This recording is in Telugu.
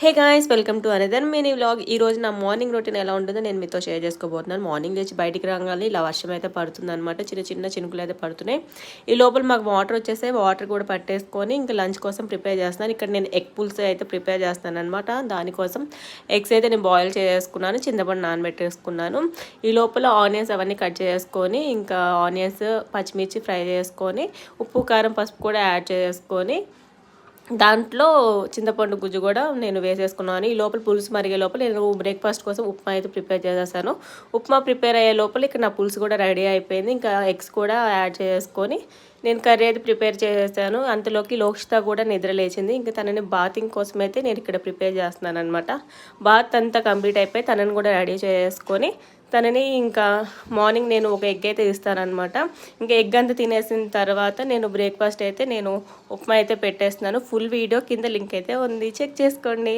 Hey guys, welcome to another mini vlog. ఈ రోజు నా మార్నింగ్ రొటీన్ ఎలా ఉంటుందో నేను మీతో షేర్ చేసుకోబోతున్నాను. మార్నింగ్ లేచి బయటికి రాగానే ఇలా వర్షం అయితే పడుతుంది అనమాట. చిన్న చిన్న చినుకులు అయితే పడుతున్నాయి. ఈ లోపల మాకు వాటర్ వచ్చేసాయి. వాటర్ కూడా పట్టేసుకొని ఇంకా లంచ్ కోసం ప్రిపేర్ చేస్తున్నాను. ఇక్కడ నేను ఎగ్ పుల్స్ అయితే ప్రిపేర్ చేస్తాను అనమాట. దానికోసం ఎగ్స్ అయితే నేను బాయిల్ చేసుకున్నాను, చింతపండు నానబెట్టేసుకున్నాను. ఈ లోపల ఆనియన్స్ అవన్నీ కట్ చేసుకొని ఇంకా ఆనియన్స్ పచ్చిమిర్చి ఫ్రై చేసుకొని ఉప్పు కారం పసుపు కూడా యాడ్ చేసుకొని దాంట్లో చింతపండు గుజ్జు కూడా నేను వేసేసుకున్నాను. ఈ లోపల పులుసు మరిగే లోపల నేను బ్రేక్ఫాస్ట్ కోసం ఉప్మా అయితే ప్రిపేర్ చేసేసాను. ఉప్మా ప్రిపేర్ అయ్యే లోపల ఇక్కడ నా పులుసు కూడా రెడీ అయిపోయింది. ఇంకా ఎగ్స్ కూడా యాడ్ చేసుకొని నేను కర్రీ అయితే ప్రిపేర్ చేసేసాను. అంతలోకి లోక్షిత కూడా నిద్ర లేచింది. ఇంకా తనని బాతింగ్ కోసం అయితే నేను ఇక్కడ ప్రిపేర్ చేస్తున్నాను అనమాట. బాత్ అంతా కంప్లీట్ అయిపోయి తనని కూడా రెడీ చేసుకొని తనని ఇంకా మార్నింగ్ నేను ఒక ఎగ్ అయితే ఇస్తానమాట. ఇంకా ఎగ్ అంతా తినేసిన తర్వాత నేను బ్రేక్ఫాస్ట్ అయితే నేను ఉప్మా అయితే పెట్టేస్తున్నాను. ఫుల్ వీడియో కింద లింక్ అయితే ఉంది, చెక్ చేసుకోండి.